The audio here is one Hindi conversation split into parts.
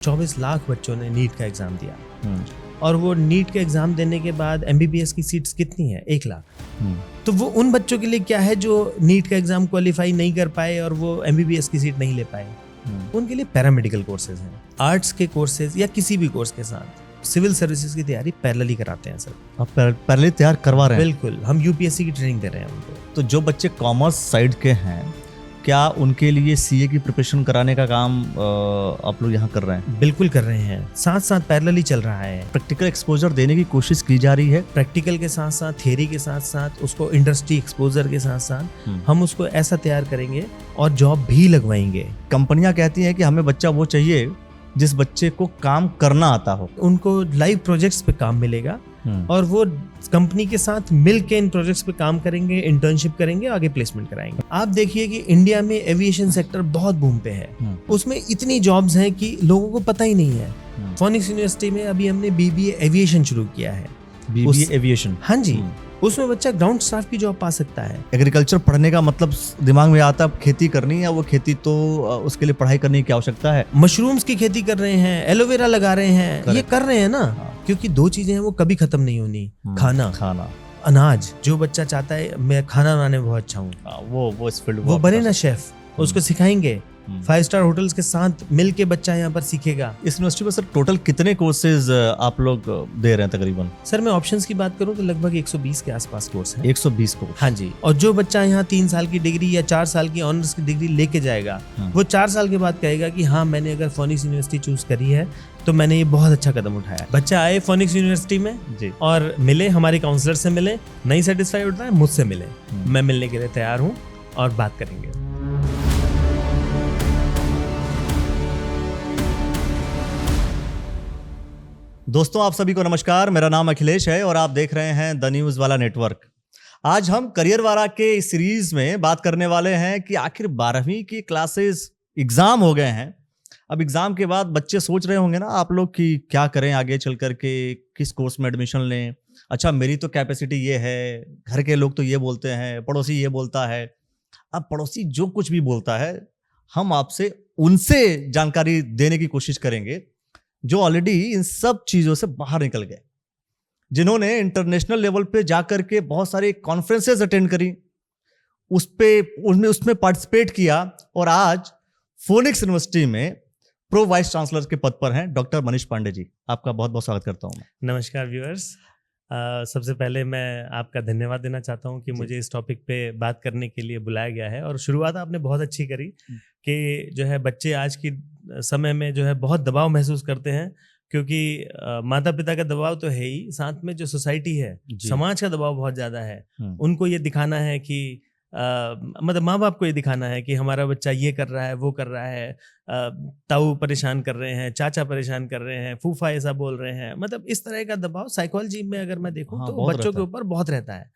24 लाख बच्चों ने नीट का एग्जाम दिया और वो नीट का एग्जाम देने के बाद एमबीबीएस की सीट्स कितनी है? 1 लाख। तो वो उन बच्चों के लिए क्या है जो नीट का एग्जाम क्वालिफाई नहीं कर पाए और वो एमबीबीएस की सीट नहीं ले पाए। उनके लिए पैरामेडिकल कोर्सेज हैं, आर्ट्स के कोर्सेज या किसी भी कोर्स के साथ सिविल सर्विसेज की तैयारी पैरेलली कराते हैं सर। आप पैरेलली तैयार करवा रहे हैं? बिल्कुल, हम यूपीएससी की ट्रेनिंग दे रहे हैं उनको। तो जो बच्चे कॉमर्स साइड के हैं, क्या उनके लिए सीए की प्रिपरेशन कराने का काम आप लोग यहाँ कर रहे हैं? बिल्कुल कर रहे हैं, साथ साथ पैरेलली चल रहा है। प्रैक्टिकल एक्सपोजर देने की कोशिश की जा रही है। प्रैक्टिकल के साथ साथ थियरी के साथ साथ उसको इंडस्ट्री एक्सपोजर के साथ साथ हम उसको ऐसा तैयार करेंगे और जॉब भी लगवाएंगे। कंपनियां कहती हैं कि हमें बच्चा वो चाहिए जिस बच्चे को काम करना आता हो। उनको लाइव प्रोजेक्ट्स पे काम मिलेगा और वो कंपनी के साथ मिल के इन प्रोजेक्ट्स पे काम करेंगे, इंटर्नशिप करेंगे, आगे प्लेसमेंट कराएंगे। आप देखिए कि इंडिया में एविएशन सेक्टर बहुत बूम पे है, उसमें इतनी जॉब्स हैं कि लोगों को पता ही नहीं है। फोनिक्स यूनिवर्सिटी में अभी हमने बीबीए एविएशन शुरू किया है। BBA aviation? हाँ जी, उसमें बच्चा ग्राउंड स्टाफ की जॉब पा सकता है। एग्रीकल्चर पढ़ने का मतलब दिमाग में आता है खेती करनी है, वो खेती तो उसके लिए पढ़ाई करने की आवश्यकता है। मशरूम्स की खेती कर रहे हैं, एलोवेरा लगा रहे हैं, ये कर रहे हैं ना। क्योंकि 2 चीजें हैं वो कभी खत्म नहीं होनी, खाना अनाज। जो बच्चा चाहता है मैं खाना बनाने में बहुत अच्छा हूँ, वो इस फील्ड वो बने ना शेफ, उसको सिखाएंगे। 5 स्टार होटल्स के साथ मिल के बच्चा यहाँ पर सीखेगा। इस यूनिवर्सिटी में सर टोटल कितने कोर्सेज आप लोग दे रहे हैं तकरीबन? सर मैं ऑप्शंस की बात करूँ तो लगभग 120 के आसपास कोर्स है। 120 कोर्स? हाँ जी। और जो बच्चा यहाँ 3 साल की डिग्री या 4 साल की ऑनर्स की डिग्री लेके जाएगा, वो 4 साल के बाद कहेगा कि हाँ, मैंने अगर फोनिक्स यूनिवर्सिटी चूज करी है तो मैंने ये बहुत अच्छा कदम उठाया। बच्चा आए फोनिक्स यूनिवर्सिटी में जी और मिले, हमारे काउंसलर से मिले, नहीं सेटिस्फाई होता है मुझसे मिले, मैं मिलने के लिए तैयार हूँ और बात करेंगे। दोस्तों आप सभी को नमस्कार, मेरा नाम अखिलेश है और आप देख रहे हैं द न्यूज वाला नेटवर्क। आज हम करियर वाला के इस सीरीज में बात करने वाले हैं कि आखिर 12वीं की क्लासेस एग्जाम हो गए हैं। अब एग्जाम के बाद बच्चे सोच रहे होंगे ना आप लोग कि क्या करें आगे चल करके, किस कोर्स में एडमिशन लें। अच्छा, मेरी तो कैपेसिटी ये है, घर के लोग तो ये बोलते हैं, पड़ोसी ये बोलता है। अब पड़ोसी जो कुछ भी बोलता है, हम आपसे उनसे जानकारी देने की कोशिश करेंगे जो ऑलरेडी इन सब चीजों से बाहर निकल गए, जिन्होंने इंटरनेशनल लेवल पे जाकर के बहुत सारे कॉन्फ्रेंसेस अटेंड करी, उसमें पार्टिसिपेट किया और आज फोनिक्स यूनिवर्सिटी में प्रो वाइस चांसलर के पद पर हैं डॉक्टर मनीष पांडे जी। आपका बहुत बहुत स्वागत करता हूं मैं। नमस्कार व्यूअर्स, सबसे पहले मैं आपका धन्यवाद देना चाहता हूं कि मुझे इस टॉपिक पे बात करने के लिए बुलाया गया है। और शुरुआत आपने बहुत अच्छी करी कि जो है बच्चे आज की समय में जो है बहुत दबाव महसूस करते हैं, क्योंकि माता पिता का दबाव तो है ही, साथ में जो सोसाइटी है, समाज का दबाव बहुत ज़्यादा है। उनको ये दिखाना है कि मतलब माँ बाप को ये दिखाना है कि हमारा बच्चा ये कर रहा है, वो कर रहा है, ताऊ परेशान कर रहे हैं, चाचा परेशान कर रहे हैं, फूफा ऐसा बोल रहे हैं। मतलब इस तरह का दबाव साइकोलॉजी में अगर मैं देखूं तो बच्चों के ऊपर बहुत रहता है।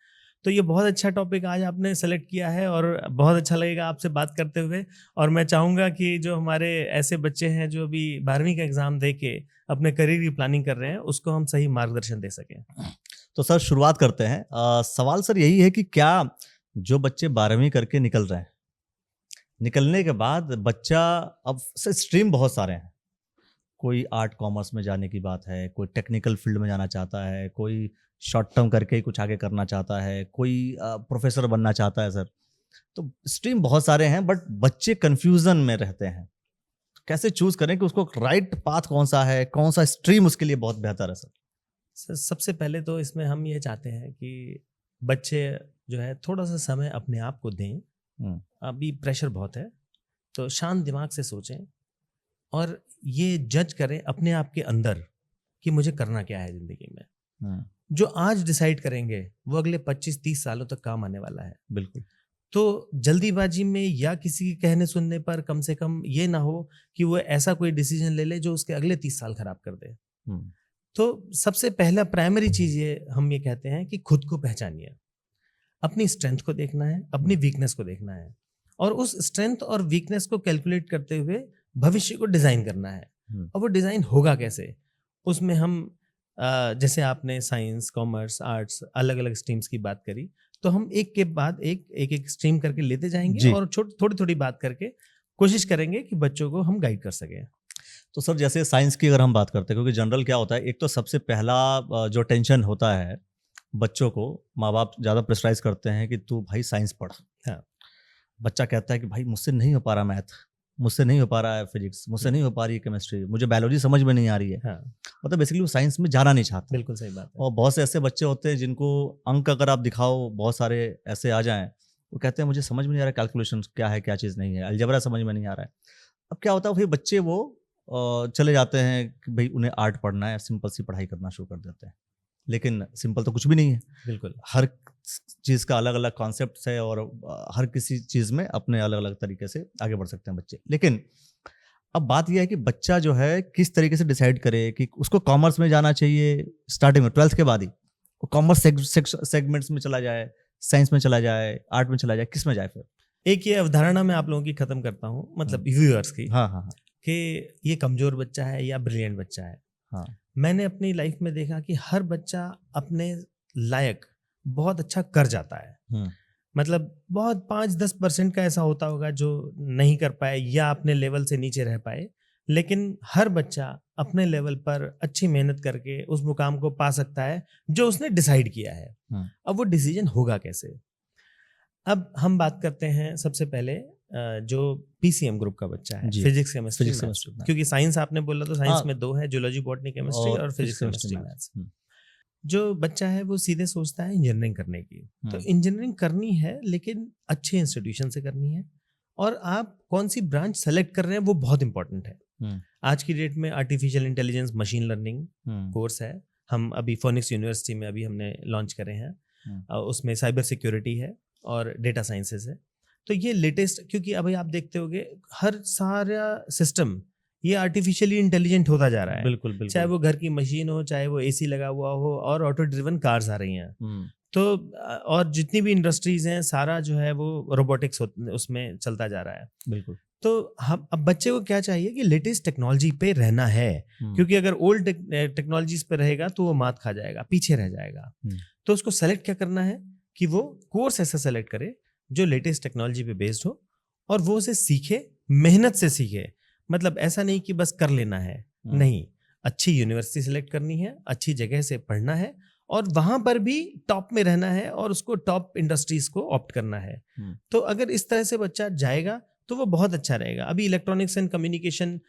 तो ये बहुत अच्छा टॉपिक आज आपने सेलेक्ट किया है और बहुत अच्छा लगेगा आपसे बात करते हुए। और मैं चाहूँगा कि जो हमारे ऐसे बच्चे हैं जो अभी 12वीं का एग्ज़ाम दे के अपने करियर की प्लानिंग कर रहे हैं, उसको हम सही मार्गदर्शन दे सकें। तो सर शुरुआत करते हैं। सवाल सर यही है कि क्या जो बच्चे 12वीं करके निकल रहे हैं, निकलने के बाद बच्चा, अब स्ट्रीम बहुत सारे हैं, कोई आर्ट कॉमर्स में जाने की बात है, कोई टेक्निकल फील्ड में जाना चाहता है, कोई शॉर्ट टर्म करके कुछ आगे करना चाहता है, कोई प्रोफेसर बनना चाहता है सर। तो स्ट्रीम बहुत सारे हैं बट बच्चे कंफ्यूजन में रहते हैं। कैसे चूज करें कि उसको राइट पाथ कौन सा है, कौन सा स्ट्रीम उसके लिए बहुत बेहतर है सर? सबसे पहले तो इसमें हम ये चाहते हैं कि बच्चे जो है थोड़ा सा समय अपने आप को दें। अभी प्रेशर बहुत है, तो शांत दिमाग से सोचें और ये जज करें अपने आप के अंदर कि मुझे करना क्या है ज़िंदगी में। जो आज डिसाइड करेंगे वो अगले 25-30 सालों तक काम आने वाला है। बिल्कुल। तो जल्दीबाजी में या किसी के कहने सुनने पर कम से कम ये ना हो कि वो ऐसा कोई डिसीजन ले ले जो उसके अगले 30 साल खराब कर दे। तो सबसे पहला प्राइमरी चीज़ ये हम ये कहते हैं कि खुद को पहचानिए, अपनी स्ट्रेंथ को देखना है, अपनी वीकनेस को देखना है और उस स्ट्रेंथ और वीकनेस को कैलकुलेट करते हुए भविष्य को डिज़ाइन करना है। और वो डिज़ाइन होगा कैसे? उसमें हम जैसे आपने साइंस, कॉमर्स, आर्ट्स, अलग अलग स्ट्रीम्स की बात करी, तो हम एक के बाद एक स्ट्रीम करके लेते जाएंगे और थोड़ी थोड़ी बात करके कोशिश करेंगे कि बच्चों को हम गाइड कर सकें। तो सर जैसे साइंस की अगर हम बात करते हैं, क्योंकि जनरल क्या होता है, एक तो सबसे पहला जो टेंशन होता है बच्चों को, माँ बाप ज़्यादा प्रेशराइज करते हैं कि तू भाई साइंस पढ़। हाँ। बच्चा कहता है कि भाई मुझसे नहीं हो पा रहा मैथ, मुझसे नहीं हो पा रहा है फिजिक्स, मुझसे नहीं हो पा रही है केमिस्ट्री, मुझे बायोलॉजी समझ में नहीं आ रही है। हाँ, मतलब बेसिकली वो साइंस में जाना नहीं चाहता। बिल्कुल सही बात है। और बहुत से ऐसे बच्चे होते हैं जिनको अंक अगर आप दिखाओ बहुत सारे ऐसे आ जाएं, वो कहते हैं मुझे समझ में नहीं आ रहा कैलकुलेशन क्या है क्या चीज़ नहीं है, अलजेब्रा समझ में नहीं आ रहा है। अब क्या होता है फिर बच्चे वो चले जाते हैं कि भाई उन्हें आर्ट पढ़ना है, सिंपल सी पढ़ाई करना शुरू कर देते हैं। लेकिन सिंपल तो कुछ भी नहीं है, बिल्कुल। हर चीज़ का अलग अलग कॉन्सेप्ट है और हर किसी चीज़ में अपने अलग अलग तरीके से आगे बढ़ सकते हैं बच्चे। लेकिन अब बात यह है कि बच्चा जो है किस तरीके से डिसाइड करे कि उसको कॉमर्स में जाना चाहिए स्टार्टिंग में, 12th के बाद ही वो कॉमर्स सेगमेंट्स में चला जाए, साइंस में चला जाए, आर्ट में चला जाए, किस में जाए फिर? एक ये अवधारणा मैं आप लोगों की खत्म करता हूँ, मतलब व्यूअर्स की, हाँ हाँ हाँ कि ये कमजोर बच्चा है या ब्रिलियंट बच्चा है। हाँ। मैंने अपनी लाइफ में देखा कि हर बच्चा अपने लायक बहुत अच्छा कर जाता है। मतलब बहुत 5-10% का ऐसा होता होगा जो नहीं कर पाए या अपने लेवल से नीचे रह पाए, लेकिन हर बच्चा अपने लेवल पर अच्छी मेहनत करके उस मुकाम को पा सकता है जो उसने डिसाइड किया है। अब वो डिसीजन होगा कैसे? अब हम बात करते हैं सबसे पहले जो पीसीएम ग्रुप का बच्चा है, फिजिक्स केमिस्ट्री मैथ्स, क्योंकि साइंस आपने बोला तो साइंस में 2 है, जूलॉजी बॉटनी केमिस्ट्री और फिजिक्स केमिस्ट्री मैथ्स। जो बच्चा है वो सीधे सोचता है इंजीनियरिंग करने की, तो इंजीनियरिंग करनी है लेकिन अच्छे इंस्टीट्यूशन से करनी है, और आप कौन सी ब्रांच सेलेक्ट कर रहे हैं वो बहुत इंपॉर्टेंट है। आज की डेट में artificial intelligence machine learning course है, हम अभी फोनिक्स यूनिवर्सिटी में अभी हमने लॉन्च करे हैं, उसमें साइबर सिक्योरिटी है और डेटा साइंसेस है। तो ये लेटेस्ट, क्योंकि अभी आप देखते होंगे हर सारा सिस्टम ये आर्टिफिशियली इंटेलिजेंट होता जा रहा है। बिल्कुल बिल्कुल। चाहे वो घर की मशीन हो, चाहे वो एसी लगा हुआ हो, और ऑटो ड्रिवन कार्स आ रही हैं। तो और जितनी भी इंडस्ट्रीज हैं सारा जो है वो रोबोटिक्स उसमें चलता जा रहा है। बिल्कुल। तो हम अब बच्चे को क्या चाहिए कि लेटेस्ट टेक्नोलॉजी पे रहना है, क्योंकि अगर ओल्ड टेक्नोलॉजीज पे रहेगा तो वो मात खा जाएगा, पीछे रह जाएगा। तो उसको सेलेक्ट क्या करना है कि वो कोर्स ऐसा सेलेक्ट करे जो लेटेस्ट टेक्नोलॉजी पे बेस्ड हो, और वो उसे सीखे, मेहनत से सीखे। मतलब ऐसा नहीं कि बस कर लेना है, नहीं, अच्छी यूनिवर्सिटी सेलेक्ट करनी है, अच्छी जगह से पढ़ना है, और वहां पर भी टॉप में रहना है, और उसको टॉप इंडस्ट्रीज को ऑप्ट करना है। तो अगर इस तरह से बच्चा जाएगा तो वो बहुत अच्छा रहेगा। अभी इलेक्ट्रॉनिक्स एंड कम्युनिकेशन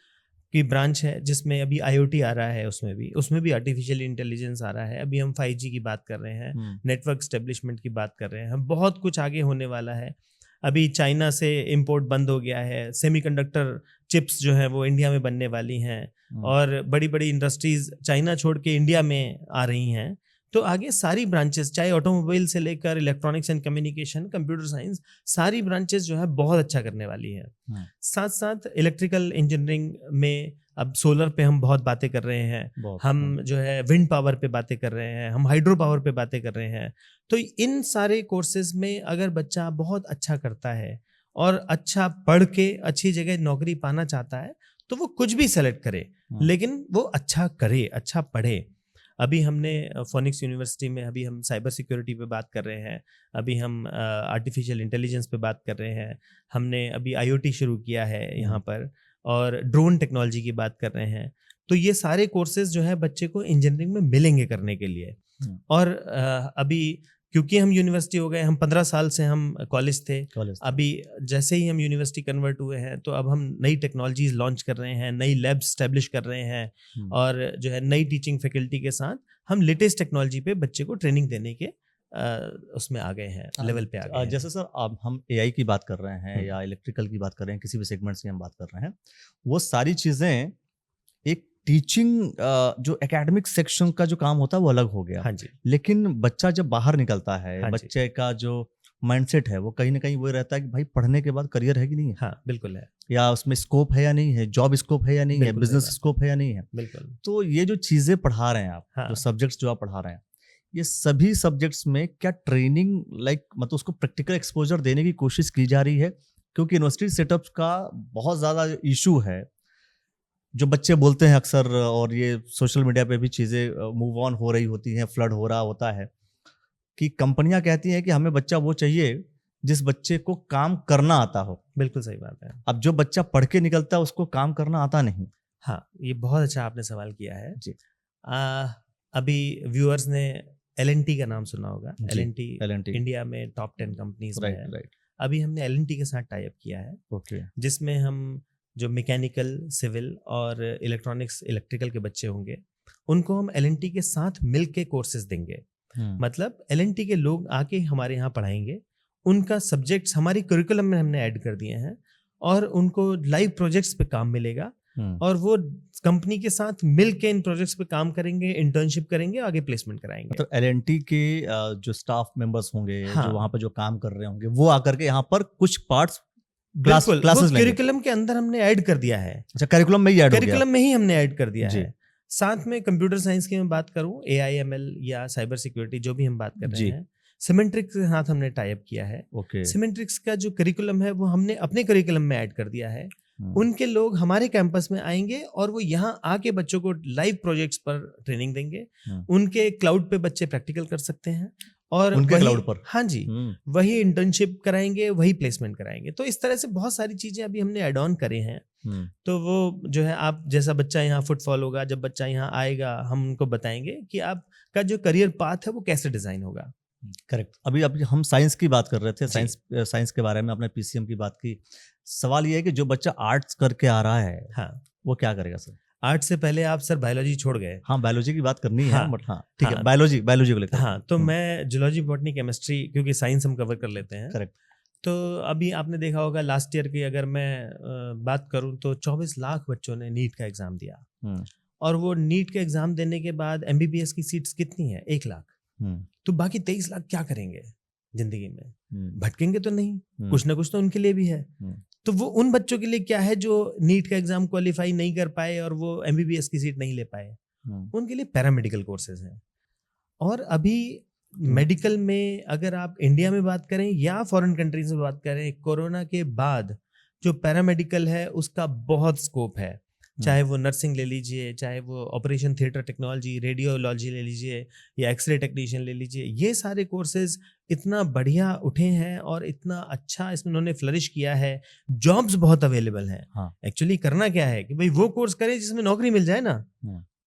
की ब्रांच है जिसमें अभी IoT आ रहा है, उसमें भी आर्टिफिशियल इंटेलिजेंस आ रहा है। अभी हम 5G की बात कर रहे हैं, नेटवर्क स्टेब्लिशमेंट की बात कर रहे हैं, बहुत कुछ आगे होने वाला है। अभी चाइना से इंपोर्ट बंद हो गया है, सेमीकंडक्टर चिप्स जो है वो इंडिया में बनने वाली हैं, और बड़ी बड़ी इंडस्ट्रीज चाइना छोड़ के इंडिया में आ रही हैं। तो आगे सारी ब्रांचेस, चाहे ऑटोमोबाइल से लेकर electronics and communication, computer science, सारी ब्रांचेस जो है बहुत अच्छा करने वाली हैं। साथ साथ इलेक्ट्रिकल इंजीनियरिंग में अब सोलर पे हम बहुत बातें कर रहे हैं, हम जो है विंड पावर पे बातें कर रहे हैं, हम हाइड्रो पावर पे बातें कर रहे हैं। तो इन सारे कोर्सेज में अगर बच्चा बहुत अच्छा करता है और अच्छा पढ़ के अच्छी जगह नौकरी पाना चाहता है तो वो कुछ भी सेलेक्ट करे, लेकिन वो अच्छा करे, अच्छा पढ़े। अभी हमने फोनिक्स यूनिवर्सिटी में अभी हम साइबर सिक्योरिटी पे बात कर रहे हैं, अभी हम आर्टिफिशियल इंटेलिजेंस पे बात कर रहे हैं, हमने अभी IoT शुरू किया है यहाँ पर, और ड्रोन टेक्नोलॉजी की बात कर रहे हैं। तो ये सारे कोर्सेज जो है बच्चे को इंजीनियरिंग में मिलेंगे करने के लिए। और अभी क्योंकि हम यूनिवर्सिटी हो गए, हम 15 साल से हम कॉलेज थे, अभी जैसे ही हम यूनिवर्सिटी कन्वर्ट हुए हैं तो अब हम नई टेक्नोलॉजीज लॉन्च कर रहे हैं, नई लैब्स स्टैब्लिश कर रहे हैं, और जो है नई टीचिंग फैकल्टी के साथ हम लेटेस्ट टेक्नोलॉजी पे बच्चे को ट्रेनिंग देने के उसमें आ गए हैं, लेवल पे आ गए हैं। जैसे सर अब हम AI की बात कर रहे हैं या इलेक्ट्रिकल की बात कर रहे हैं, किसी भी सेगमेंट्स की हम बात कर रहे हैं, वो सारी चीजें एक टीचिंग जो एकेडमिक सेक्शन का जो काम होता है वो अलग हो गया। हाँ जी। लेकिन बच्चा जब बाहर निकलता है, हाँ, बच्चे का जो माइंडसेट है वो कहीं ना कहीं वो रहता है कि भाई पढ़ने के बाद करियर है कि नहीं है। हाँ बिल्कुल है, या उसमें स्कोप है या नहीं है, जॉब स्कोप है या नहीं है, बिजनेस स्कोप है या नहीं है। बिल्कुल। तो ये जो चीजें पढ़ा रहे हैं आप, हाँ, जो सब्जेक्ट्स जो आप पढ़ा रहे हैं, ये सभी सब्जेक्ट्स में क्या ट्रेनिंग मतलब उसको प्रैक्टिकल एक्सपोजर देने की कोशिश की जा रही है? क्योंकि यूनिवर्सिटी सेटअप्स का बहुत ज़्यादा इशू है, जो बच्चे बोलते हैं अक्सर, और ये सोशल मीडिया पे भी चीज़ें मूव ऑन हो रही होती हैं, फ्लड हो रहा होता है, कि कंपनियां कहती हैं कि हमें बच्चा वो चाहिए जिस बच्चे को काम करना आता हो। बिल्कुल सही बात है। अब जो बच्चा पढ़ के निकलता है उसको काम करना आता नहीं। हाँ, ये बहुत अच्छा आपने सवाल किया है जी। अभी व्यूअर्स ने L&T का नाम सुना होगा। जी, L&T L&T, इंडिया में टॉप 10 कंपनीज में है। राइट राइट, अभी हमने L&T के साथ टाई अप किया है, ओके, जिसमें हम जो मैकेनिकल, सिविल और इलेक्ट्रॉनिक्स, इलेक्ट्रिकल के बच्चे होंगे, उनको हम L&T के साथ मिल के कोर्सेज देंगे। मतलब L&T के लोग आके हमारे यहाँ पढ़ाएंगे, उनका सब्जेक्ट्स हमारी करिकुलम में हमने ऐड कर दिए हैं और उनको लाइव प्रोजेक्ट्स पे काम मिलेगा और वो कंपनी के साथ मिल के इन प्रोजेक्ट्स पे काम करेंगे, इंटर्नशिप करेंगे, आगे प्लेसमेंट कराएंगे। मतलब L&T के जो स्टाफ मेंबर्स होंगे, हाँ, जो वहाँ पर जो काम कर रहे होंगे, वो आकर के यहाँ पर कुछ पार्ट्स बिल्कुल क्लासेस लेंगे। करिकुलम के अंदर हमने ऐड कर दिया है। अच्छा, करिकुलम में ही ऐड हो गया। करिकुलम में ही हमने ऐड कर दिया जी। है। साथ में कंप्यूटर साइंस की मैं बात करूं, AI/ML या साइबर सिक्योरिटी जो भी हम बात कर रहे जी। हैं, सिमेंट्रिक्स के साथ हमने टाई अप किया है। ओके, सिमेंट्रिक्स का जो करिकुलम है वो हमने अपने करिकुलम में ऐड कर दिया है। उनके लोग हमारे कैंपस में आएंगे और वो यहाँ आके बच्चों को लाइव प्रोजेक्ट्स पर ट्रेनिंग देंगे। उनके क्लाउड पे बच्चे प्रैक्टिकल कर सकते हैं और उनके क्लाउड पर, हाँ जी, वही इंटर्नशिप कराएंगे, वही प्लेसमेंट कराएंगे। तो इस तरह से बहुत सारी चीजें अभी हमने ऐड ऑन करे हैं। तो वो जो है, आप जैसा बच्चा यहाँ फुटफॉल होगा, जब बच्चा यहाँ आएगा हम उनको बताएंगे कि आपका जो करियर पाथ है वो कैसे डिजाइन होगा। करेक्ट। अभी हम साइंस की बात कर रहे थे, साइंस के बारे में आपने PCM की बात की। सवाल ये है कि जो बच्चा आर्ट्स करके आ रहा है, हाँ, वो क्या करेगा सर? आर्ट से पहले आप सर बायोलॉजी छोड़ गए। हाँ, बायोलॉजी की बात करनी हाँ, है, बट हाँ ठीक हाँ, है, बायोलॉजी को लेकर। हाँ, तो मैं जूलॉजी, बॉटनी, केमिस्ट्री, क्योंकि साइंस हम कवर कर लेते हैं। करेक्ट। तो अभी आपने देखा होगा लास्ट ईयर की अगर मैं बात करूं तो 24 लाख बच्चों ने नीट का एग्जाम दिया और वो नीट का एग्जाम देने के बाद MBBS की सीट्स कितनी है? 1 लाख। तो बाकी 23 लाख क्या करेंगे जिंदगी में? भटकेंगे तो नहीं, कुछ ना कुछ तो उनके लिए भी है। तो वो उन बच्चों के लिए क्या है जो नीट का एग्जाम क्वालिफाई नहीं कर पाए और वो MBBS की सीट नहीं ले पाए, उनके लिए पैरामेडिकल कोर्सेज हैं। और अभी मेडिकल में अगर आप इंडिया में बात करें या फॉरेन कंट्रीज में बात करें, कोरोना के बाद जो पैरामेडिकल है उसका बहुत स्कोप है। चाहे वो नर्सिंग ले लीजिए, चाहे वो ऑपरेशन थिएटर टेक्नोलॉजी, रेडियोलॉजी ले लीजिए या एक्सरे टेक्नीशियन ले लीजिए, ये सारे कोर्सेज इतना बढ़िया उठे हैं और इतना अच्छा इसमें उन्होंने फ्लरिश किया है। जॉब्स बहुत अवेलेबल हैं। एक्चुअली करना क्या है कि भाई वो कोर्स करें जिसमें नौकरी मिल जाए ना।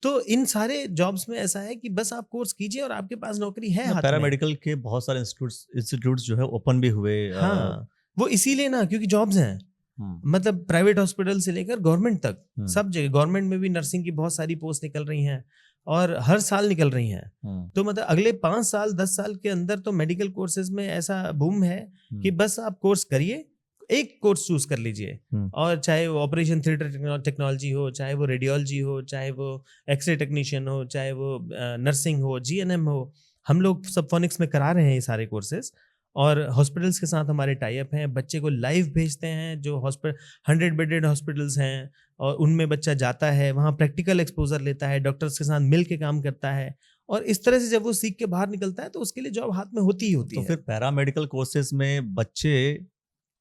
तो इन सारे जॉब्स में ऐसा है कि बस आप कोर्स कीजिए और आपके पास नौकरी है हाथ में। पैरामेडिकल के बहुत सारे इंस्टीट्यूट्स जो है ओपन भी हुए। हाँ, वो इसीलिए ना, क्योंकि जॉब्स हैं। मतलब प्राइवेट हॉस्पिटल से लेकर गवर्नमेंट तक सब जगह, गवर्नमेंट में भी नर्सिंग की बहुत सारी पोस्ट निकल रही हैं और हर साल निकल रही हैं। तो मतलब अगले 5 साल 10 साल के अंदर तो मेडिकल कोर्सेज में ऐसा बूम है कि बस आप कोर्स करिए, एक कोर्स चूज कर लीजिए, और चाहे वो ऑपरेशन थिएटर टेक्नोलॉजी हो, चाहे वो रेडियोलॉजी हो, चाहे वो एक्सरे टेक्नीशियन हो, चाहे वो नर्सिंग हो, GNM हो, हम लोग सब फोनिक्स में करा रहे हैं ये सारे कोर्सेज। और हॉस्पिटल्स के साथ हमारे टाई अप हैं, बच्चे को लाइव भेजते हैं। जो हॉस्पिटल 100 बेडेड हॉस्पिटल्स हैं और उनमें बच्चा जाता है, वहाँ प्रैक्टिकल एक्सपोजर लेता है, डॉक्टर्स के साथ मिल के काम करता है और इस तरह से जब वो सीख के बाहर निकलता है तो उसके लिए जॉब हाथ में होती ही होती है। तो फिर पैरामेडिकल कोर्सेज में बच्चे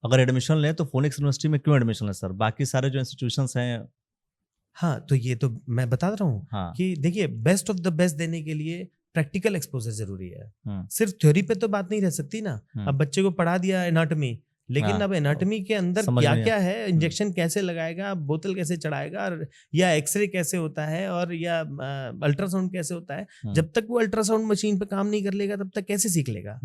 अगर एडमिशन लें तो फोनिक्स यूनिवर्सिटी में क्यों एडमिशन लें सर? बाकी सारे जो इंस्टीट्यूशंस हैं। हाँ, तो ये तो मैं बता रहा हूँ कि देखिए, बेस्ट ऑफ द बेस्ट देने के लिए प्रैक्टिकल एक्सपोजर जरूरी है। सिर्फ थ्योरी पे तो बात नहीं रह सकती ना। अब बच्चे को पढ़ा दिया एनाटॉमी, लेकिन अब एनाटॉमी के अंदर क्या क्या है, इंजेक्शन कैसे लगाएगा, बोतल कैसे चढ़ाएगा, या एक्सरे कैसे होता है, और या अल्ट्रासाउंड कैसे होता है, जब तक वो अल्ट्रासाउंड मशीन पे काम नहीं कर लेगा तब तक कैसे सीख लेगा।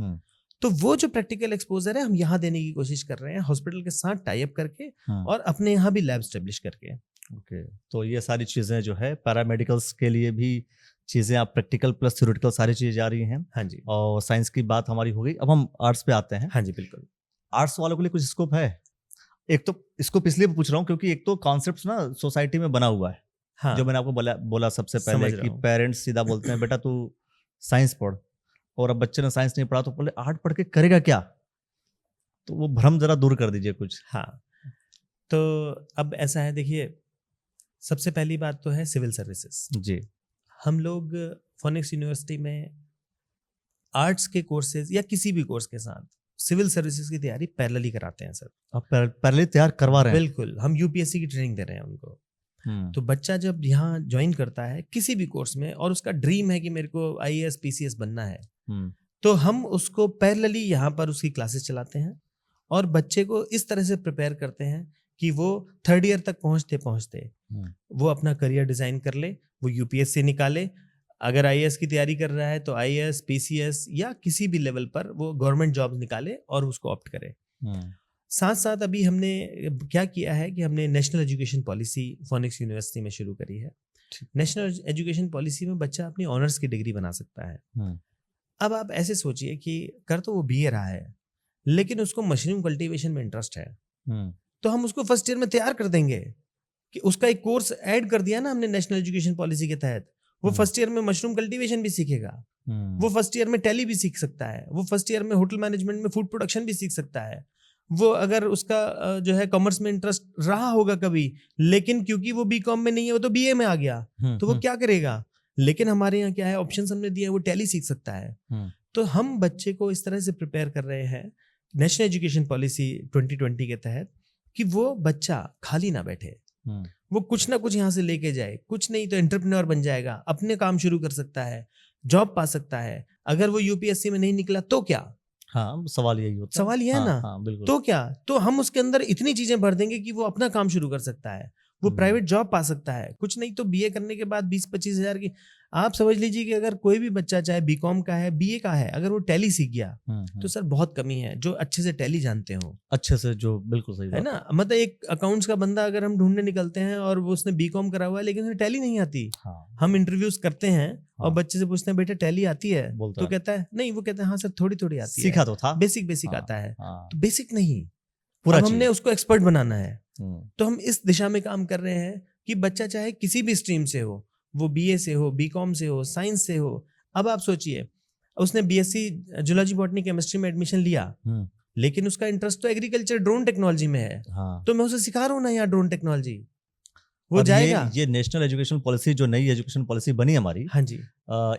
तो वो जो प्रैक्टिकल एक्सपोजर है हम यहाँ देने की कोशिश कर रहे हैं, हॉस्पिटल के साथ टाई अप करके और अपने यहाँ भी लैब स्टेब्लिश करके। ओके, तो ये सारी चीजें जो है पैरामेडिकल्स के लिए भी चीजें, आप प्रैक्टिकल प्लस थ्योरेटिकल सारी चीजें जा रही हैं। हाँ जी। और साइंस की बात हमारी हो गई, अब हम आर्ट्स पे आते हैं। हाँ जी, बिल्कुल। आर्ट्स वालों के लिए कुछ स्कोप है? एक तो स्कोप इसलिए पूछ रहा हूँ क्योंकि एक तो कॉन्सेप्ट ना सोसाइटी में बना हुआ है। हाँ, जो मैंने आपको बोला सबसे पहले कि पेरेंट्स सीधा बोलते हैं बेटा तू साइंस पढ़, और अब बच्चे ने साइंस नहीं पढ़ा तो बोले आर्ट पढ़ के करेगा क्या? तो वो भ्रम जरा दूर कर दीजिए कुछ। हाँ, तो अब ऐसा है, देखिए, सबसे पहली बात तो है सिविल सर्विसेज जी। हम लोग फोनिक्स यूनिवर्सिटी में आर्ट्स के कोर्सेज या किसी भी कोर्स के साथ सिविल सर्विसेज की तैयारी पैरेलली कराते हैं सर। आप पैरेलली तैयार करवा रहे हैं? बिल्कुल, हम UPSC की ट्रेनिंग दे रहे हैं उनको। तो बच्चा जब यहाँ ज्वाइन करता है किसी भी कोर्स में और उसका ड्रीम है कि मेरे को IAS PCS बनना है, तो हम उसको पैरेलली यहाँ पर उसकी क्लासेस चलाते हैं और बच्चे को इस तरह से प्रिपेयर करते हैं कि वो थर्ड ईयर तक पहुंचते पहुंचते वो अपना करियर डिजाइन कर ले, वो यूपीएससी निकाले, अगर आईएएस की तैयारी कर रहा है तो आईएएस, पीसीएस या किसी भी लेवल पर वो गवर्नमेंट जॉब निकाले और उसको ऑप्ट करे। साथ साथ अभी हमने क्या किया है कि हमने national education policy phoenix university में शुरू करी है। नेशनल एजुकेशन पॉलिसी में बच्चा अपनी ऑनर्स की डिग्री बना सकता है। अब आप ऐसे सोचिए कि कर तो वो बीए रहा है लेकिन उसको मशरूम कल्टीवेशन में इंटरेस्ट है, तो हम उसको फर्स्ट ईयर में तैयार कर देंगे कि उसका एक कोर्स ऐड कर दिया ना हमने नेशनल एजुकेशन पॉलिसी के तहत, वो फर्स्ट ईयर में मशरूम कल्टीवेशन भी सीखेगा, वो फर्स्ट ईयर में टैली भी सीख सकता है, वो फर्स्ट ईयर में होटल मैनेजमेंट में फूड प्रोडक्शन भी सीख सकता है। वो अगर उसका जो है कॉमर्स में इंटरेस्ट रहा होगा कभी, लेकिन क्योंकि वो बीकॉम में नहीं है, वो तो बीए में आ गया, तो वो क्या करेगा? लेकिन हमारे यहाँ क्या है, ऑप्शन हमने दिया है, वो टैली सीख सकता है। तो हम बच्चे को इस तरह से प्रिपेयर कर रहे हैं नेशनल एजुकेशन पॉलिसी 2020 के तहत कि वो बच्चा खाली ना बैठे, वो कुछ ना कुछ यहाँ से लेके जाए, कुछ नहीं तो एंटरप्रेन्योर बन जाएगा, अपने काम शुरू कर सकता है, जॉब पा सकता है। अगर वो यूपीएससी में नहीं निकला तो क्या? हाँ, सवाल यही होता है। सवाल ये है ना। हाँ, बिल्कुल। तो क्या, तो हम उसके अंदर इतनी चीजें भर देंगे कि वो अपना काम शुरू कर सकता है, वो प्राइवेट जॉब पा सकता है, कुछ नहीं तो बीए करने के बाद 20-25 हजार की। आप समझ लीजिए कि अगर कोई भी बच्चा चाहे बीकॉम का है, बीए का है, अगर वो टैली सीख गया तो सर बहुत कमी है जो अच्छे से टैली जानते हो, अच्छे से, जो बिल्कुल सही है ना। मतलब एक अकाउंट्स का बंदा अगर हम ढूंढने निकलते हैं और वो उसने बीकॉम करा हुआ है लेकिन उसे टैली नहीं आती, हम इंटरव्यूज करते हैं और बच्चे से पूछते हैं बेटा टैली आती है, तो कहता है नहीं, वो कहता है हाँ सर थोड़ी थोड़ी आती है, सीखा तो था, बेसिक आता है। तो बेसिक नहीं, पूरा हमने उसको एक्सपर्ट बनाना है। तो हम इस दिशा में काम कर रहे हैं कि बच्चा चाहे किसी भी स्ट्रीम से हो, वो बीए से हो, बीकॉम से हो, साइंस से हो। अब आप सोचिए उसने बीएससी जूलॉजी बॉटनी केमिस्ट्री में एडमिशन लिया, लेकिन उसका इंटरेस्ट तो एग्रीकल्चर ड्रोन टेक्नोलॉजी में है, तो मैं उसे सिखा रहा हूँ ना यहाँ ड्रोन टेक्नोलॉजी, वो जाएगा। ये नेशनल एजुकेशन पॉलिसी, जो नई एजुकेशन पॉलिसी बनी हमारी, हाँ जी,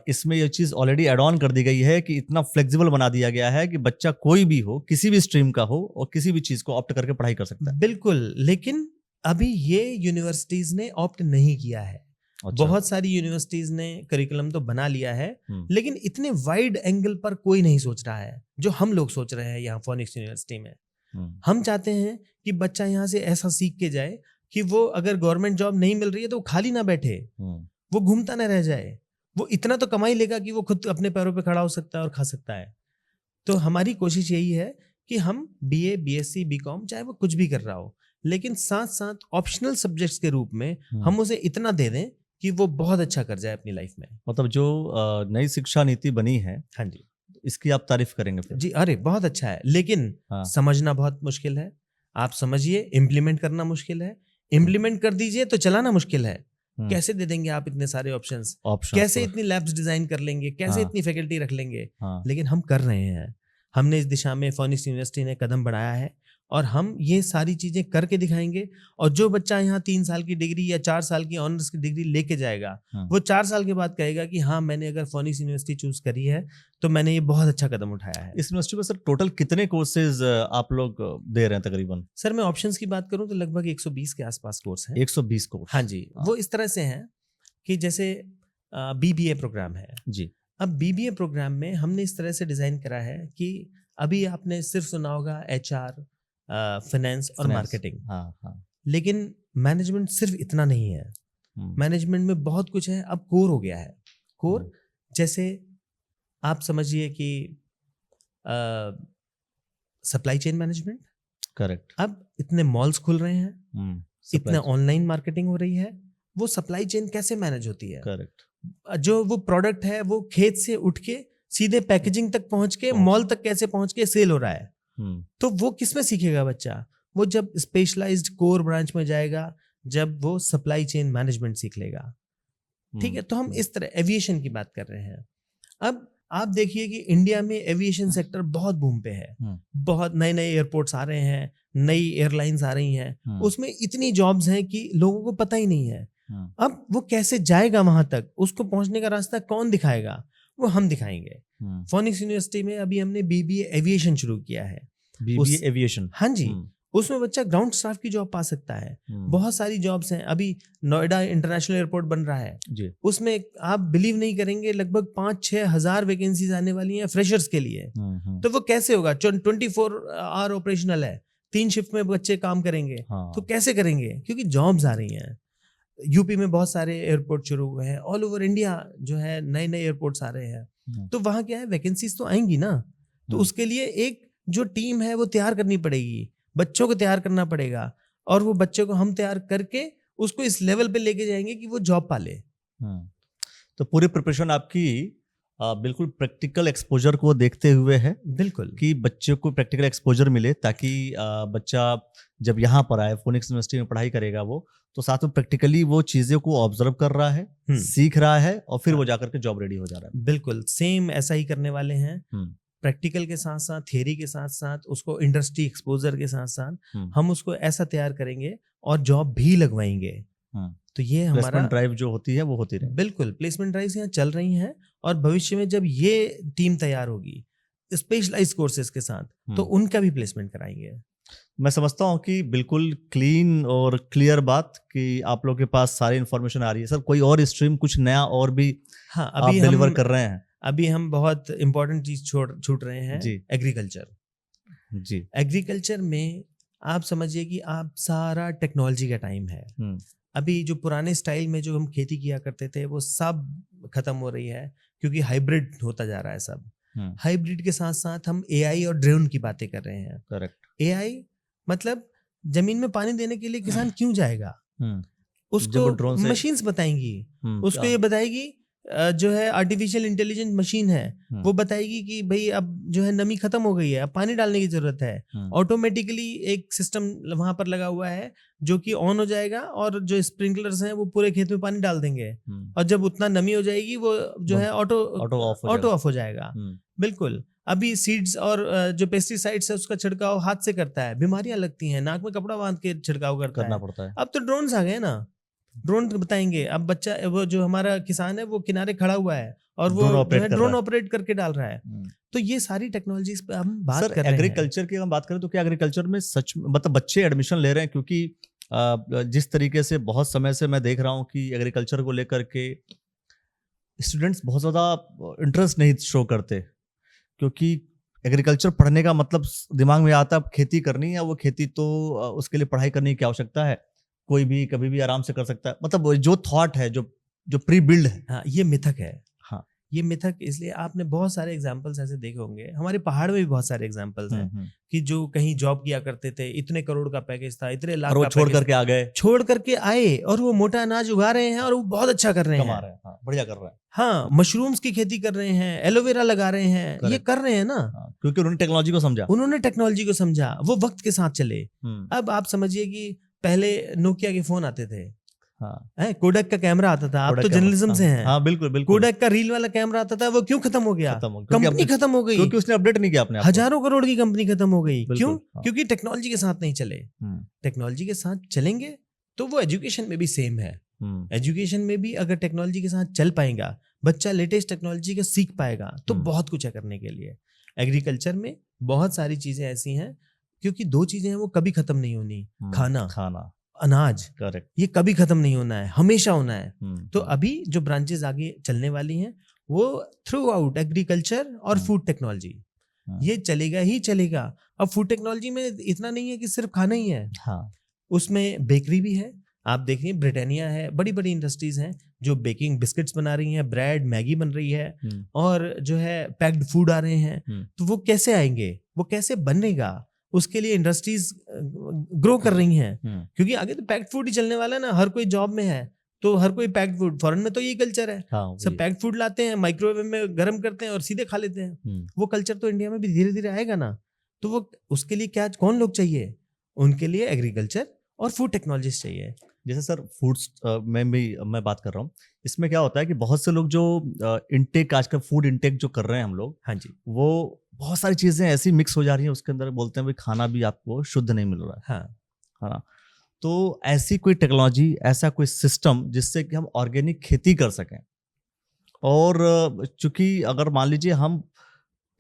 इसमें ये चीज ऑलरेडी एड ऑन कर दी गई है कि इतना फ्लेक्सिबल बना दिया गया है कि बच्चा कोई भी हो, किसी भी स्ट्रीम का हो और किसी भी चीज को ऑप्ट करके पढ़ाई कर सकता है। बिल्कुल, लेकिन अभी ये यूनिवर्सिटीज ने ऑप्ट नहीं किया है। अच्छा। बहुत सारी यूनिवर्सिटीज ने करिकुलम तो बना लिया है, लेकिन इतने वाइड एंगल पर कोई नहीं सोच रहा है जो हम लोग सोच रहे हैं यहाँ फोनिक्स यूनिवर्सिटी में। हम चाहते हैं कि बच्चा यहाँ से ऐसा सीख के जाए कि वो अगर गवर्नमेंट जॉब नहीं मिल रही है तो वो खाली ना बैठे, वो घूमता ना रह जाए, वो इतना तो कमाई लेगा कि वो खुद अपने पैरों पे खड़ा हो सकता है और खा सकता है। तो हमारी कोशिश यही है कि हम बीए, बीएससी, बीकॉम, चाहे वो कुछ भी कर रहा हो, लेकिन साथ साथ ऑप्शनल सब्जेक्ट्स के रूप में हम उसे इतना दे दें कि वो बहुत अच्छा कर जाए अपनी लाइफ में। मतलब जो नई शिक्षा नीति बनी है, हाँ जी, इसकी आप तारीफ करेंगे फिर? जी, अरे बहुत अच्छा है, लेकिन समझना बहुत मुश्किल है। आप समझिए, इम्प्लीमेंट करना मुश्किल है, इम्प्लीमेंट कर दीजिए तो चलाना मुश्किल है। कैसे दे देंगे आप इतने सारे ऑप्शंस, कैसे इतनी लैब्स डिजाइन कर लेंगे, कैसे इतनी फैकल्टी रख लेंगे, लेकिन हम कर रहे हैं। हमने इस दिशा में फोनिक्स यूनिवर्सिटी ने कदम बढ़ाया है और हम ये सारी चीजें करके दिखाएंगे। और जो बच्चा यहाँ 3 साल की डिग्री या 4 साल की ऑनर्स की डिग्री लेके जाएगा, वो 4 साल के बाद कहेगा कि हाँ, मैंने अगर फोनिक्स यूनिवर्सिटी चूज करी है तो मैंने ये बहुत अच्छा कदम उठाया है। इस यूनिवर्सिटी में सर टोटल कितने कोर्सेज आप लोग दे रहे हैं तकरीबन? सर मैं ऑप्शंस की बात करूं तो लगभग 120 के आसपास कोर्स हैं। 120 कोर्स? हाँ जी, वो इस तरह से हैं कि जैसे बीबीए प्रोग्राम है जी। अब बीबीए प्रोग्राम में हमने इस तरह से डिजाइन करा है कि अभी आपने सिर्फ सुना होगा HR, फाइनेंस और मार्केटिंग, लेकिन मैनेजमेंट सिर्फ इतना नहीं है। मैनेजमेंट में बहुत कुछ है। अब कोर हो गया है। कोर जैसे आप समझिए कि सप्लाई चेन मैनेजमेंट, करेक्ट। अब इतने मॉल्स खुल रहे हैं, इतना ऑनलाइन मार्केटिंग हो रही है, वो सप्लाई चेन कैसे मैनेज होती है, करेक्ट। जो वो प्रोडक्ट है वो खेत से उठ के सीधे पैकेजिंग तक पहुंच के मॉल तक कैसे पहुंच के सेल हो रहा है, तो वो किसमें सीखेगा बच्चा? वो जब स्पेशलाइज्ड कोर ब्रांच में जाएगा, जब वो सप्लाई चेन मैनेजमेंट सीख लेगा। ठीक है, तो हम इस तरह एविएशन की बात कर रहे हैं। अब आप देखिए कि इंडिया में एविएशन सेक्टर बहुत बूम पे है, बहुत नए नए एयरपोर्ट्स आ रहे हैं, नई एयरलाइंस आ रही हैं, उसमें इतनी जॉब्स हैं कि लोगों को पता ही नहीं है। अब वो कैसे जाएगा वहां तक, उसको पहुंचने का रास्ता कौन दिखाएगा? वो हम दिखाएंगे। फोनिक्स यूनिवर्सिटी में अभी हमने बीबीए एविएशन शुरू किया है। बीबीए एविएशन, हाँ जी, उसमें बच्चा ग्राउंड स्टाफ की जॉब पा सकता है। बहुत सारी जॉब्स हैं। अभी नोएडा इंटरनेशनल एयरपोर्ट बन रहा है जी। उसमें आप बिलीव नहीं करेंगे, लगभग 5-6 हजार वैकेंसीज आने वाली हैं फ्रेशर्स के लिए। तो वो कैसे होगा? 24 आवर ऑपरेशनल है, 3 शिफ्ट में बच्चे काम करेंगे हाँ, तो कैसे करेंगे, क्योंकि जॉब्स आ रही हैं। यूपी में बहुत सारे एयरपोर्ट शुरू हुए हैं, ऑल ओवर इंडिया जो है नए नए एयरपोर्ट्स आ रहे हैं, तो वहाँ क्या है, वैकेंसीज तो आएंगी ना। तो उसके लिए एक जो टीम है वो तैयार करनी पड़ेगी, बच्चों को तैयार करना पड़ेगा, और वो बच्चों को हम तैयार करके उसको इस लेवल पे लेके जाएंगे कि वो जॉब पाले। तो पूरी प्रिपरेशन आपकी बिल्कुल प्रैक्टिकल एक्सपोजर को देखते हुए है, बिल्कुल कि बच्चों को प्रैक्टिकल एक्सपोजर मिले, ताकि बच्चा जब यहाँ पर आए, फोनिक्स यूनिवर्सिटी में पढ़ाई करेगा वो, तो साथ में प्रैक्टिकली वो चीज़ों को ऑब्जर्व कर रहा है, सीख रहा है, और फिर वो जाकर के जॉब रेडी हो जा रहा है। बिल्कुल सेम ऐसा ही करने वाले हैं। प्रैक्टिकल के साथ साथ, थियरी के साथ साथ, उसको इंडस्ट्री एक्सपोजर के साथ साथ हम उसको ऐसा तैयार करेंगे और जॉब भी लगवाएंगे। तो ये हमारा प्लेसमेंट ड्राइव जो होती है वो होती रहे। बिल्कुल, प्लेसमेंट ड्राइव्स यहाँ चल रही हैं, और भविष्य में जब ये टीम तैयार होगी स्पेशलाइज कोर्सेज के साथ, तो उनका भी प्लेसमेंट कराएंगे। मैं समझता हूँ कि बिल्कुल क्लीन और क्लियर बात कि आप लोग के पास सारी इन्फॉर्मेशन आ रही है। सर, कोई और स्ट्रीम, कुछ नया और भी हाँ, आप डिलीवर कर रहे हैं? अभी हम बहुत इंपॉर्टेंट चीज छूट रहे हैं जी। एग्रीकल्चर। जी, एग्रीकल्चर में आप समझिए कि आप सारा टेक्नोलॉजी का टाइम है। अभी जो पुराने स्टाइल में जो हम खेती किया करते थे वो सब खत्म हो रही है, क्योंकि हाइब्रिड होता जा रहा है सब। हाइब्रिड के साथ साथ हम एआई और ड्रोन की बातें कर रहे हैं। करेक्ट। एआई मतलब जमीन में पानी देने के लिए किसान क्यों जाएगा, उसको मशीन्स बताएंगी, उसको ये बताएगी, जो है आर्टिफिशियल इंटेलिजेंट मशीन है, वो बताएगी कि भाई अब जो है नमी खत्म हो गई है, अब पानी डालने की जरूरत है। ऑटोमेटिकली एक सिस्टम वहां पर लगा हुआ है जो कि ऑन हो जाएगा, और जो स्प्रिंकलर्स हैं वो पूरे खेत में पानी डाल देंगे, और जब उतना नमी हो जाएगी वो जो है ऑटो ऑफ हो जाएगा। बिल्कुल। अभी सीड्स और जो पेस्टिसाइड्स है उसका छिड़काव हाथ से करता है, बीमारियां लगती हैं, नाक में कपड़ा बांध के छिड़काव करना पड़ता है। अब तो ड्रोन्स आ गए ना, ड्रोन बताएंगे। अब बच्चा, वो जो हमारा किसान है वो किनारे खड़ा हुआ है और वो ड्रोन ऑपरेट करके डाल रहा है। तो ये सारी टेक्नोलॉजीज पे हम बात कर रहे हैं। एग्रीकल्चर की हम बात करें तो क्या एग्रीकल्चर में सच मतलब बच्चे एडमिशन ले रहे हैं? क्योंकि जिस तरीके से बहुत समय से मैं देख रहा हूँ कि एग्रीकल्चर को लेकर के स्टूडेंट्स बहुत ज़्यादा इंटरेस्ट नहीं शो करते, क्योंकि एग्रीकल्चर पढ़ने का मतलब दिमाग में आता है खेती करनी है, वो खेती तो उसके लिए पढ़ाई करने की आवश्यकता है, कोई भी कभी भी आराम से कर सकता है। मतलब जो थॉट है, जो प्री बिल्ड है, हाँ, ये मिथक है। हाँ, ये मिथक इसलिए आपने बहुत सारे एग्जांपल्स ऐसे देखे होंगे, हमारे पहाड़ में भी बहुत सारे एग्जांपल्स हैं कि जो कहीं जॉब किया करते थे, इतने करोड़ का पैकेज था, इतने लाख का छोड़ करके आ गए, छोड़ करके आए, और वो मोटा अनाज उगा रहे हैं और वो बहुत अच्छा कर रहे हैं, कमा रहे हैं, हाँ, बढ़िया कर रहे हैं। हाँ, मशरूम्स की खेती कर रहे हैं, एलोवेरा लगा रहे हैं, ये कर रहे हैं ना, क्योंकि उन्होंने टेक्नोलॉजी को समझा, वो वक्त के साथ चले। अब आप समझिए कि पहले नोकिया के फोन आते थे, हाँ, कोडक का कैमरा आता था। आप तो जर्नलिज्म से हैं। हाँ, बिल्कुल। कोडक का रील वाला कैमरा आता था, वो क्यों खत्म हो गया? कंपनी खत्म हो गई, क्योंकि उसने अपडेट नहीं किया अपने आप को। हजारों करोड़ की कंपनी खत्म हो गई। क्यों? क्योंकि टेक्नोलॉजी के साथ नहीं चले। टेक्नोलॉजी के साथ चलेंगे तो वो एजुकेशन में भी सेम है। एजुकेशन में भी अगर टेक्नोलॉजी के साथ चल पाएगा, बच्चा लेटेस्ट टेक्नोलॉजी को सीख पाएगा, तो बहुत कुछ है करने के लिए। एग्रीकल्चर में बहुत सारी चीजें ऐसी हैं, क्योंकि 2 चीजें हैं वो कभी खत्म नहीं होनी, खाना, अनाज। करेक्ट। ये कभी खत्म नहीं होना है, हमेशा होना है। तो अभी जो ब्रांचेस आगे चलने वाली हैं वो थ्रू आउट एग्रीकल्चर और फूड टेक्नोलॉजी, ये चलेगा ही चलेगा। अब फूड टेक्नोलॉजी में इतना नहीं है कि सिर्फ खाना ही है, उसमें बेकरी भी है। आप देखिए ब्रिटानिया है, बड़ी बड़ी इंडस्ट्रीज हैं जो बेकिंग बिस्किट्स बना रही हैं, ब्रेड, मैगी बन रही है, और जो है पैक्ड फूड आ रहे हैं। तो वो कैसे आएंगे, वो कैसे बनेगा, उसके लिए इंडस्ट्रीज ग्रो कर रही हैं, क्योंकि आगे तो पैक्ड फूड ही चलने वाला है ना। हर कोई जॉब में है तो हर कोई पैक्ड फूड, फॉरेन में तो ये कल्चर है, सब पैक्ड फूड लाते हैं, माइक्रोवेव में गर्म करते हैं और सीधे खा लेते हैं। वो कल्चर तो इंडिया में भी धीरे धीरे आएगा ना। तो वो उसके लिए क्या, कौन लोग चाहिए? उनके लिए एग्रीकल्चर और फूड टेक्नोलॉजिस्ट चाहिए। जैसे सर फूड्स में भी मैं बात कर रहा हूँ, इसमें क्या होता है कि बहुत से लोग जो इंटेक आजकल फूड इंटेक जो कर रहे हैं हम लोग, हाँ जी, वो बहुत सारी चीजें ऐसी मिक्स हो जा रही हैं उसके अंदर, बोलते हैं भाई खाना भी आपको शुद्ध नहीं मिल रहा है। हाँ, है ना? तो ऐसी कोई टेक्नोलॉजी, ऐसा कोई सिस्टम जिससे कि हम ऑर्गेनिक खेती कर सकें, और चूंकि अगर मान लीजिए हम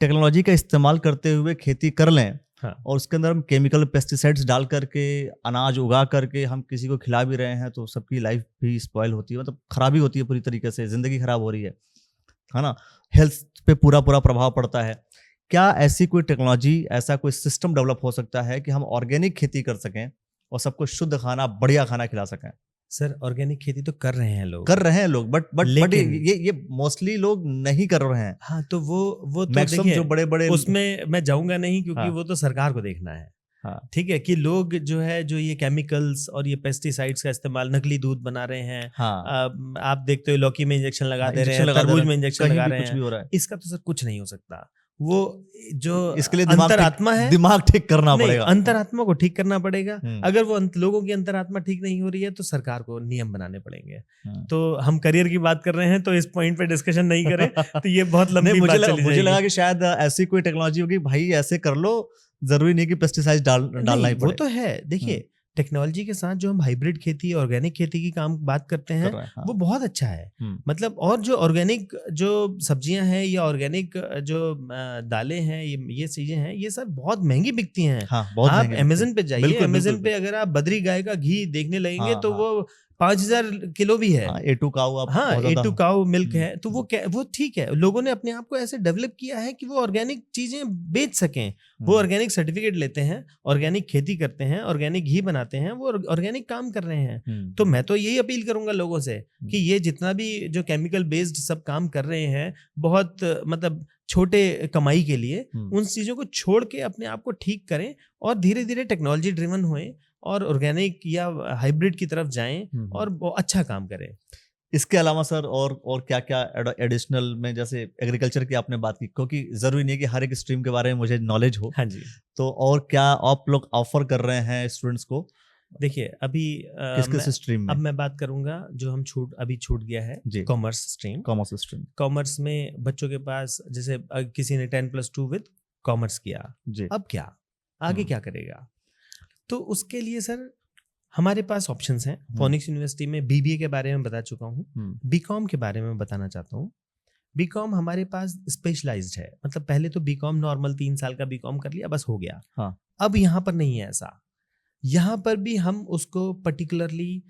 टेक्नोलॉजी का इस्तेमाल करते हुए खेती कर लें, हाँ, और उसके अंदर हम केमिकल पेस्टिसाइड्स डाल करके अनाज उगा करके हम किसी को खिला भी रहे हैं, तो सबकी लाइफ भी स्पॉइल होती है, मतलब खराबी होती है पूरी तरीके से, जिंदगी खराब हो रही है ना? हेल्थ पे पूरा प्रभाव पड़ता है। क्या ऐसी कोई टेक्नोलॉजी, ऐसा कोई सिस्टम डेवलप हो सकता है कि हम ऑर्गेनिक खेती कर सकें और सबको शुद्ध खाना, बढ़िया खाना खिला सकें? सर ऑर्गेनिक खेती तो कर रहे हैं लोग, कर रहे हैं लोग, बट लेकिन ये मोस्टली लोग नहीं कर रहे हैं। हाँ, तो वो तो मैक्सिमम देखिए, जो बड़े बड़े उसमें मैं जाऊंगा नहीं, क्योंकि हाँ। वो तो सरकार को देखना है। हाँ। ठीक है, कि लोग जो है जो ये केमिकल्स और ये पेस्टिसाइड्स का इस्तेमाल, नकली दूध बना रहे हैं। हाँ। आप देखते हो लौकी में इंजेक्शन लगा दे रहे इंजेक्शन हैं, लगा दे तरबूज रहे में हैं, इंजेक्शन कहीं लगा भी रहे कुछ भी हैं। हो रहा है। इसका तो सर कुछ नहीं हो सकता। वो जो इसके लिए अंतरात्मा है, दिमाग ठीक करना नहीं, पड़ेगा। अंतरात्मा को ठीक करना पड़ेगा। हम्म। अगर वो लोगों की अंतरात्मा ठीक नहीं हो रही है तो सरकार को नियम बनाने पड़ेंगे। हम्म। तो हम करियर की बात कर रहे हैं, तो इस पॉइंट पे डिस्कशन नहीं करें, तो ये बहुत लंबी बात चली मुझे जाएगी। लगा कि शायद ऐसी कोई टेक्नोलॉजी होगी, भाई ऐसे कर लो, जरूरी नहीं कि पेस्टिसाइड डालना ही नहीं, वो पड़े। तो है। देखिए, टेक्नोलॉजी के साथ जो हम हाइब्रिड खेती, ऑर्गेनिक खेती की काम बात करते हैं, कर रहे हैं, हाँ। वो बहुत अच्छा है। हम्म। मतलब, और जो ऑर्गेनिक जो सब्जियां हैं या ऑर्गेनिक जो दालें हैं, ये चीजें हैं, ये सब बहुत महंगी बिकती हैं। हाँ, बहुत आप महंगे अमेज़न पे जाइए, बिल्कुल, अमेज़न बिल्कुल, पे अगर आप बद्री गाय का घी देखने लगेंगे हाँ, तो हाँ। वो 5000 किलो भी है। हाँ, A2 काऊ आप हाँ, बहुत ज्यादा। A2 काऊ मिल्क हम्म। है, तो वो ठीक है। लोगों ने अपने आप को ऐसे डेवलप किया है कि वो ऑर्गेनिक चीजें बेच सकें। वो ऑर्गेनिक सर्टिफिकेट लेते हैं, ऑर्गेनिक खेती करते हैं, ऑर्गेनिक घी बनाते हैं, वो ऑर्गेनिक काम कर रहे हैं। तो मैं तो यही अपील करूंगा लोगों से कि ये जितना भी जो केमिकल बेस्ड सब काम कर रहे हैं, बहुत मतलब छोटे कमाई के लिए, उन चीजों को छोड़ के अपने आप को ठीक करें और धीरे धीरे टेक्नोलॉजी ड्रिवन होएं और ऑर्गेनिक या हाइब्रिड की तरफ जाएं और वो अच्छा काम करें। इसके अलावा सर और क्या क्या एडिशनल में, जैसे एग्रीकल्चर की आपने बात की, क्योंकि जरूरी नहीं कि हर एक स्ट्रीम के बारे में मुझे नॉलेज हो। हाँ जी। तो और क्या आप लोग ऑफर कर रहे हैं स्टूडेंट्स को? देखिए, अभी किस स्ट्रीम में? अब मैं बात करूंगा जो हम अभी छूट गया है, कॉमर्स स्ट्रीम। कॉमर्स में बच्चों के पास, जैसे किसी ने 10+2 विद कॉमर्स किया, अब क्या आगे क्या करेगा? तो उसके लिए सर हमारे पास ऑप्शंस हैं। फोनिक्स यूनिवर्सिटी में बीबीए के बारे में बता चुका हूँ, बीकॉम के बारे में बताना चाहता हूँ। बीकॉम हमारे पास स्पेशलाइज्ड है, मतलब पहले तो बीकॉम नॉर्मल 3 साल का बीकॉम कर लिया, बस हो गया। हाँ। अब यहाँ पर नहीं है ऐसा। यहाँ पर भी हम उसको पर्टिकुलरली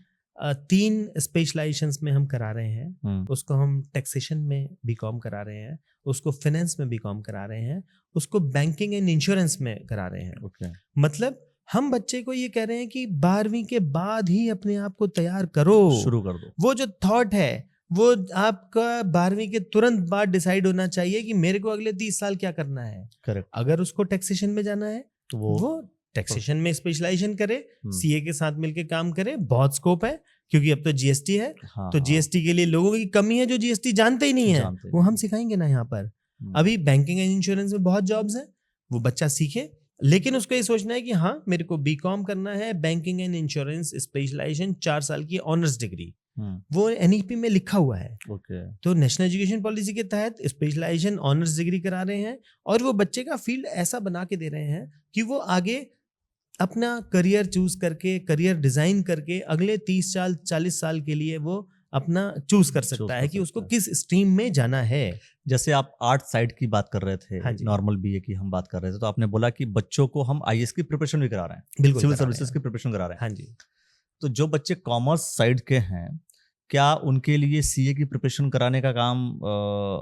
3 स्पेशलाइजेशंस में हम करा रहे हैं। उसको हम टैक्सेशन में बीकॉम करा रहे हैं, उसको फाइनेंस में बीकॉम करा रहे हैं, उसको बैंकिंग एंड इंश्योरेंस में करा रहे हैं। मतलब हम बच्चे को ये कह रहे हैं कि 12वीं के बाद ही अपने आप को तैयार करो, शुरू कर दो। वो जो थॉट है वो आपका 12वीं के तुरंत बाद डिसाइड होना चाहिए कि मेरे को अगले 30 साल क्या करना है। करेक्ट। अगर उसको टैक्सेशन में जाना है तो वो टैक्सेशन में स्पेशलाइजेशन करे, सीए के साथ मिलकर काम करे, बहुत स्कोप है। क्योंकि अब तो जीएसटी है, तो जीएसटी के लिए लोगों की कमी है जो जीएसटी जानते ही नहीं है, वो हम सिखाएंगे ना यहाँ पर। अभी बैंकिंग एंड इंश्योरेंस में बहुत जॉब्स हैं, वो बच्चा सीखे, लेकिन उसको ये सोचना है कि हाँ मेरे को बीकॉम करना है, बैंकिंग एंड इंश्योरेंस स्पेशलाइजेशन 4 साल की ऑनर्स डिग्री, वो एनईपी में लिखा हुआ है। तो नेशनल एजुकेशन पॉलिसी के तहत स्पेशलाइजेशन ऑनर्स डिग्री करा रहे हैं और वो बच्चे का फील्ड ऐसा बना के दे रहे हैं कि वो आगे अपना करियर चूज करके, करियर डिजाइन करके अगले 30 साल 40 साल के लिए वो अपना चूज कर सकता है कि उसको किस स्ट्रीम में जाना है। जैसे आप आर्ट साइड की बात कर रहे थे, नॉर्मल बीए की हम बात कर रहे थे, तो आपने बोला कि बच्चों को हम आईएएस की प्रिपरेशन भी करा रहे हैं, बिल्कुल सिविल सर्विसेज की प्रिपरेशन करा रहे हैं। हाँ जी। तो जो बच्चे कॉमर्स साइड के हैं, क्या उनके लिए सीए की प्रिपरेशन कराने का काम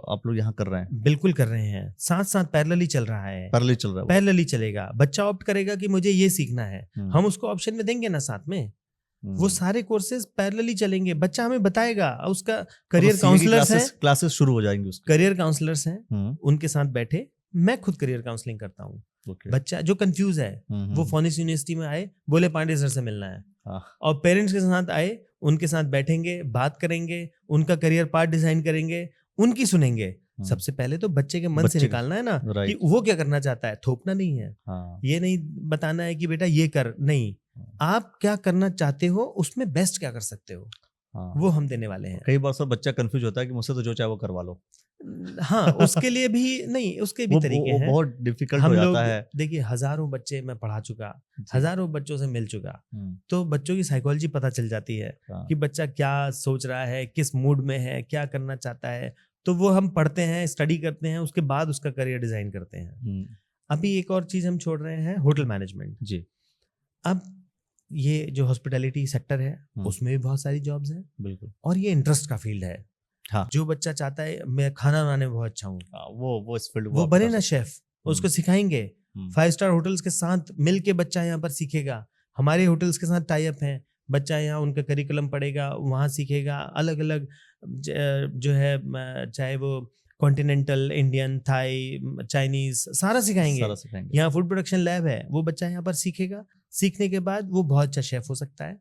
आप लोग यहाँ कर रहे हैं? बिल्कुल कर रहे हैं, साथ साथ पैरेलली चल रहा है। पैरेलली चलेगा। बच्चा ऑप्ट करेगा कि मुझे ये सीखना है, हम उसको ऑप्शन में देंगे ना साथ में, वो सारे कोर्सेज पैरेलली चलेंगे। बच्चा हमें बताएगा, उसका करियर काउंसलर्स हैं, क्लासेस शुरू हो जाएंगे उसके, करियर काउंसलर्स हैं, उनके साथ बैठे। मैं खुद करियर काउंसलिंग करता हूँ। बच्चा जो कंफ्यूज है वो फोनिक्स यूनिवर्सिटी में आए, बोले पांडे सर से मिलना है, और पेरेंट्स के साथ आए, उनके साथ बैठेंगे, बात करेंगे, उनका करियर पाथ डिजाइन करेंगे, उनकी सुनेंगे। सबसे पहले तो बच्चे के मन से निकालना है ना कि वो क्या करना चाहता है, थोपना नहीं है। ये नहीं बताना है कि बेटा ये कर, नहीं, आप क्या करना चाहते हो, उसमें बेस्ट क्या कर सकते हो, वो हम देने वाले हैं। कई बार सब बच्चा कंफ्यूज होता है कि मुझसे तो जो चाहे वो करवा लो। हाँ, उसके लिए भी नहीं, उसके भी तरीके हैं, बहुत डिफिकल्ट हो जाता है। देखिए, हजारों बच्चे मैं पढ़ा चुका, हजारों बच्चों से मिल चुका, तो बच्चों की साइकोलॉजी पता चल जाती है कि बच्चा क्या सोच रहा है, किस मूड में है, क्या करना चाहता है। तो वो हम पढ़ते हैं, स्टडी करते हैं, उसके बाद उसका करियर डिजाइन करते हैं। अभी एक और चीज हम छोड़ रहे हैं, होटल मैनेजमेंट जी। अब ये जो हॉस्पिटैलिटी सेक्टर है उसमें भी बहुत सारी जॉब्स हैं, बिल्कुल, और ये इंटरेस्ट का फील्ड है। हाँ। जो बच्चा चाहता है मैं खाना बनाने में बहुत अच्छा हूँ, वो इस फील्ड वो बने ना शेफ, उसको सिखाएंगे। 5 स्टार होटल्स के साथ मिल के बच्चा यहाँ पर सीखेगा। हमारे होटल्स के साथ टाई अप हैं, बच्चा यहाँ उनका करिकुलम पढ़ेगा, वहाँ सीखेगा। अलग अलग जो है चाहे वो कॉन्टिनेंटल, इंडियन, थाई, चाइनीज, सारा सिखाएंगे। यहाँ फूड प्रोडक्शन लैब है, वो बच्चा यहाँ पर सीखेगा। सीखने के बाद वो बहुत अच्छा शेफ हो सकता है,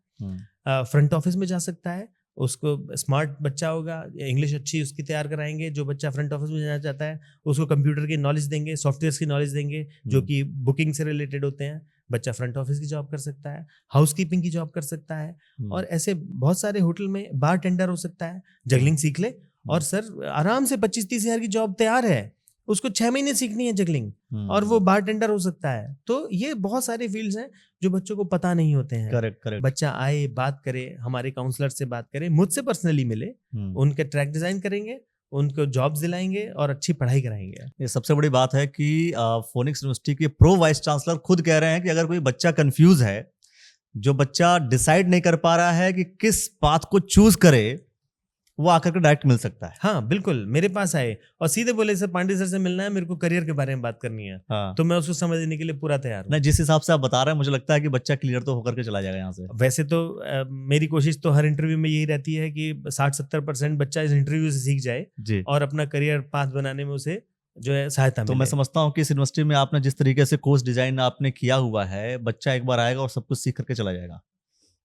फ्रंट ऑफिस में जा सकता है। उसको स्मार्ट बच्चा होगा, इंग्लिश अच्छी उसकी तैयार कराएंगे। जो बच्चा फ्रंट ऑफिस में जाना चाहता है उसको कंप्यूटर की नॉलेज देंगे, सॉफ्टवेयर की नॉलेज देंगे जो कि बुकिंग से रिलेटेड होते हैं। बच्चा फ्रंट ऑफिस की जॉब कर सकता है, हाउसकीपिंग की जॉब कर सकता है, और ऐसे बहुत सारे होटल में बार टेंडर हो सकता है। जगलिंग सीख ले और सर आराम से 25-30 हज़ार की जॉब तैयार है। उसको 6 महीने सीखनी है जगलिंग और वो बार टेंडर हो सकता है। तो ये बहुत सारे फील्ड्स हैं जो बच्चों को पता नहीं होते हैं। करेक्ट। बच्चा आए, बात करे, हमारे काउंसलर से बात करे, मुझसे पर्सनली मिले, उनके ट्रैक डिजाइन करेंगे, उनको जॉब्स दिलाएंगे और अच्छी पढ़ाई कराएंगे। ये सबसे बड़ी बात है कि फोनिक्स यूनिवर्सिटी के प्रो वाइस चांसलर खुद कह रहे हैं कि अगर कोई बच्चा कंफ्यूज है, जो बच्चा डिसाइड नहीं कर पा रहा है कि किस पाथ को चूज करे, वो आकर के डायरेक्ट मिल सकता है। हाँ बिल्कुल, मेरे पास आए और सीधे बोले सर पांडे सर से मिलना है, मेरे को करियर के बारे में बात करनी है। हाँ। तो मैं उसको समझने के लिए पूरा तैयार हूँ। नहीं, जिस हिसाब से आप बता रहे हैं मुझे लगता है कि बच्चा क्लियर तो होकर के चला जाएगा यहाँ से। वैसे तो मेरी कोशिश तो हर इंटरव्यू में यही रहती है कि 60-70% बच्चा इस इंटरव्यू से सीख जाए जी, और अपना करियर पाथ बनाने में उसे जो है सहायता तो मिले। मैं समझता हूँ कि इस यूनिवर्सिटी में आपने जिस तरीके से कोर्स डिजाइन आपने किया हुआ है, बच्चा एक बार आएगा और सब कुछ सीख करके चला जाएगा।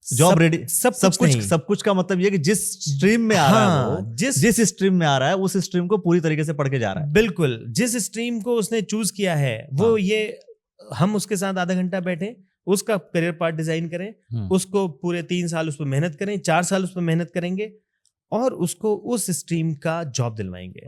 जॉब रेडी, सब कुछ का मतलब ये कि जिस स्ट्रीम में आ रहा है वो, जिस स्ट्रीम में आ रहा है उस स्ट्रीम को पूरी तरीके से पढ़ के जा रहा है। बिल्कुल, जिस स्ट्रीम को उसने चूज किया है वो हाँ। ये हम उसके साथ आधा घंटा बैठे, उसका करियर पाथ डिजाइन करें, उसको पूरे 3 साल उस पर मेहनत करें, 4 साल उस पर मेहनत करेंगे और उसको उस स्ट्रीम का जॉब दिलवाएंगे।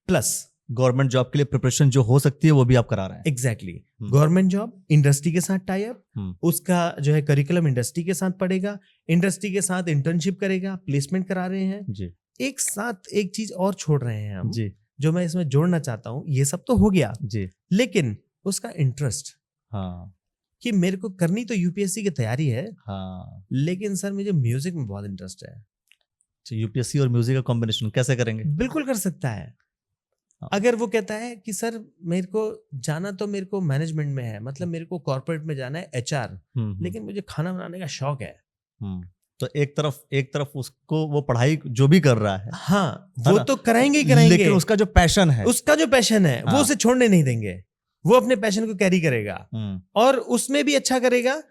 प्लस गवर्नमेंट जॉब के लिए प्रिपरेशन जो हो सकती है वो भी आप करा रहे हैं। एग्जैक्टली, गवर्नमेंट जॉब, इंडस्ट्री के साथ टाई अप, उसका जो है करिकुलम इंडस्ट्री के साथ पढ़ेगा, इंडस्ट्री के साथ इंटर्नशिप करेगा, प्लेसमेंट करा रहे हैं जी। एक साथ एक चीज और छोड़ रहे हैं हम जी, जो मैं इसमें जोड़ना चाहता हूँ। ये सब तो हो गया जी, लेकिन उसका इंटरेस्ट, हाँ, कि मेरे को करनी तो यूपीएससी की तैयारी है, हाँ, लेकिन सर मुझे म्यूजिक में बहुत इंटरेस्ट है। यूपीएससी और म्यूजिक का कॉम्बिनेशन कैसे करेंगे? बिल्कुल कर सकता है। अगर वो कहता है कि सर मेरे को जाना तो मेरे को मैनेजमेंट में है, मतलब मेरे को कॉर्पोरेट में जाना है, एचआर, लेकिन मुझे खाना बनाने का शौक है, तो एक तरफ उसको वो पढ़ाई जो भी कर रहा है, हाँ वो तो कराएंगे ही कराएंगे, लेकिन उसका जो पैशन है वो उसे छोड़ने नहीं देंगे। वो अपने पैशन को कैरी करेगा और उसमें भी अच्छा करेगा,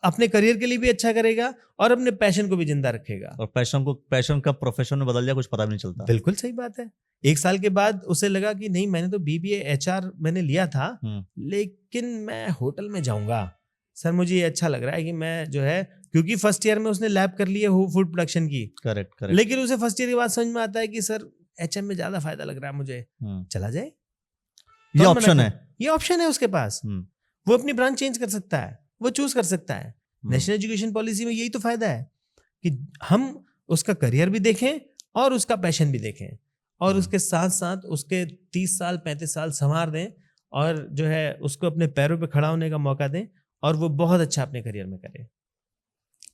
अपने करियर के लिए भी अच्छा करेगा और अपने पैशन को भी जिंदा रखेगा। और पैशन का प्रोफेशन में बदल जाए कुछ पता भी नहीं चलता। बिल्कुल सही बात है। 1 साल के बाद उसे लगा कि नहीं, मैंने तो बीबीए एचआर मैंने लिया था, लेकिन मैं होटल में जाऊंगा। सर मुझे ये अच्छा लग रहा है कि मैं जो है, क्योंकि फर्स्ट ईयर में उसने लैब कर ली है फूड प्रोडक्शन की, करेक्ट, लेकिन उसे फर्स्ट ईयर के बाद समझ में आता है कि सर एचएम में ज्यादा फायदा लग रहा है मुझे, चला जाए। ये ऑप्शन है उसके पास, वो अपनी ब्रांच चेंज कर सकता है, वो चूज कर सकता है। नेशनल एजुकेशन पॉलिसी में यही तो फायदा है कि हम उसका करियर भी देखें और उसका पैशन भी देखें और उसके साथ साथ उसके 30 साल 35 साल संवार दें और जो है उसको अपने पैरों पे खड़ा होने का मौका दें और वो बहुत अच्छा अपने करियर में करे।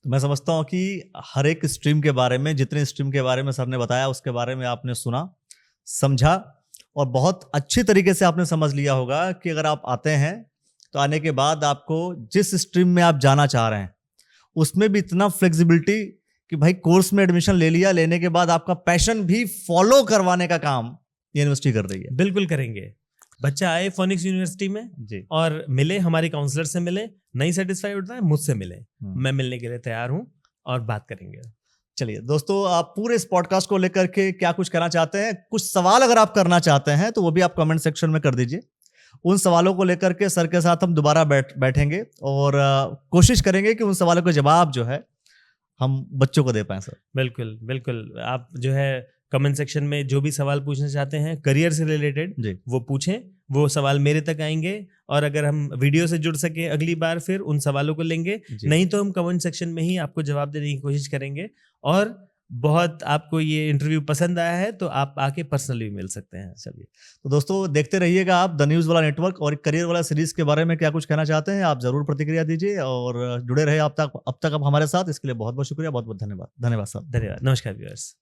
तो मैं समझता हूँ कि हर एक स्ट्रीम के बारे में, जितने स्ट्रीम के बारे में सर ने बताया उसके बारे में आपने सुना, समझा और बहुत अच्छी तरीके से आपने समझ लिया होगा कि अगर आप आते हैं तो आने के बाद आपको जिस स्ट्रीम में आप जाना चाह रहे हैं उसमें भी इतना फ्लेक्सिबिलिटी कि भाई कोर्स में एडमिशन ले लिया, लेने के बाद आपका पैशन भी फॉलो करवाने का काम ये यूनिवर्सिटी कर रही है। बिल्कुल करेंगे। बच्चा आए फोनिक्स यूनिवर्सिटी में जी और मिले, हमारे काउंसलर से मिले, नहीं सेटिस्फाई होता है मुझसे मिले, मैं मिलने के लिए तैयार हूं और बात करेंगे। चलिए दोस्तों, आप पूरे इस पॉडकास्ट को लेकर के क्या कुछ कहना चाहते हैं, कुछ सवाल अगर आप करना चाहते हैं तो वो भी आप कमेंट सेक्शन में कर दीजिए। उन सवालों को लेकर के सर के साथ हम दोबारा बैठेंगे और कोशिश करेंगे कि उन सवालों के जवाब जो है हम बच्चों को दे पाएं। सर बिल्कुल बिल्कुल, आप जो है कमेंट सेक्शन में जो भी सवाल पूछना चाहते हैं करियर से रिलेटेड वो पूछें, वो सवाल मेरे तक आएंगे और अगर हम वीडियो से जुड़ सके अगली बार फिर उन सवालों को लेंगे, नहीं तो हम कमेंट सेक्शन में ही आपको जवाब देने की कोशिश करेंगे। और बहुत आपको ये इंटरव्यू पसंद आया है तो आप आके पर्सनली मिल सकते हैं। चलिए तो दोस्तों, देखते रहिएगा आप द न्यूज़ वाला नेटवर्क और करियर वाला सीरीज के बारे में क्या कुछ कहना चाहते हैं आप जरूर प्रतिक्रिया दीजिए और जुड़े रहे अब तक आप हमारे साथ। इसके लिए बहुत बहुत शुक्रिया, बहुत बहुत धन्यवाद। धन्यवाद सर। धन्यवाद। नमस्कार व्यूअर्स।